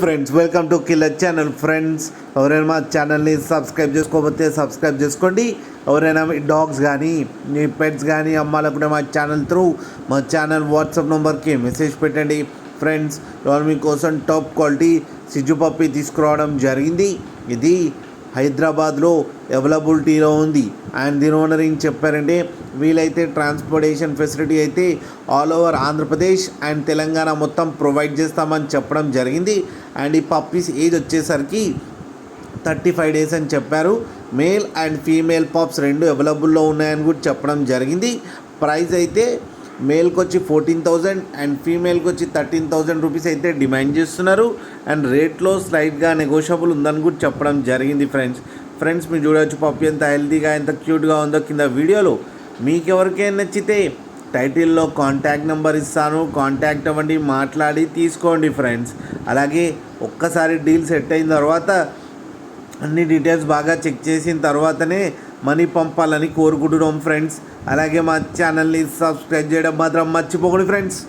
Friends, welcome to killer channel. Friends, ఎవరైనా మా ఛానల్ని సబ్స్క్రైబ్ చేసుకోకపోతే సబ్స్క్రైబ్ చేసుకోండి. ఎవరైనా మీ డాగ్స్ కానీ మీ పెట్స్ కానీ అమ్మాలనుకుంటే మా ఛానల్ త్రూ మా ఛానల్ వాట్సాప్ నెంబర్కి మెసేజ్ పెట్టండి. ఫ్రెండ్స్, ఇవాళ మీకోసం టాప్ క్వాలిటీ సిజు పప్పి తీసుకురావడం జరిగింది. ఇది హైదరాబాద్లో అవైలబిలిటీలో ఉంది. అండ్ దీని ఓనర్ ఏం చెప్పారంటే, వీలైతే ట్రాన్స్పోర్టేషన్ ఫెసిలిటీ అయితే all over Andhra Pradesh and Telangana మొత్తం ప్రొవైడ్ చేస్తామని చెప్పడం జరిగింది. అండ్ ఈ పప్పీస్ ఏజ్ వచ్చేసరికి 35 డేస్ అని చెప్పారు. మేల్ అండ్ ఫీమేల్ పాప్స్ రెండు అవైలబుల్లో ఉన్నాయని కూడా చెప్పడం జరిగింది. ప్రైస్ అయితే మేల్కి వచ్చి 14,000 అండ్ ఫీమేల్కి వచ్చి 13,000 రూపీస్ అయితే డిమాండ్ చేస్తున్నారు. అండ్ రేట్లో స్లైట్గా నెగోషియబుల్ ఉందని కూడా చెప్పడం జరిగింది. ఫ్రెండ్స్ మీరు చూడవచ్చు పప్పి ఎంత హెల్తీగా ఎంత క్యూట్గా ఉందో కింద వీడియోలో. మీకు ఎవరికైనా నచ్చితే టైటిల్లో కాంటాక్ట్ నెంబర్ ఇస్తాను, కాంటాక్ట్ అవ్వండి, మాట్లాడి తీసుకోండి ఫ్రెండ్స్. అలాగే ఒక్కసారి డీల్ సెట్ అయిన తర్వాత అన్ని డీటెయిల్స్ బాగా చెక్ చేసిన తర్వాతనే మనీ పంపాలని కోరుకుంటున్నాం ఫ్రెండ్స్. అలాగే మా ఛానల్ని సబ్స్క్రైబ్ చేయడం మాత్రం మర్చిపోకండి ఫ్రెండ్స్.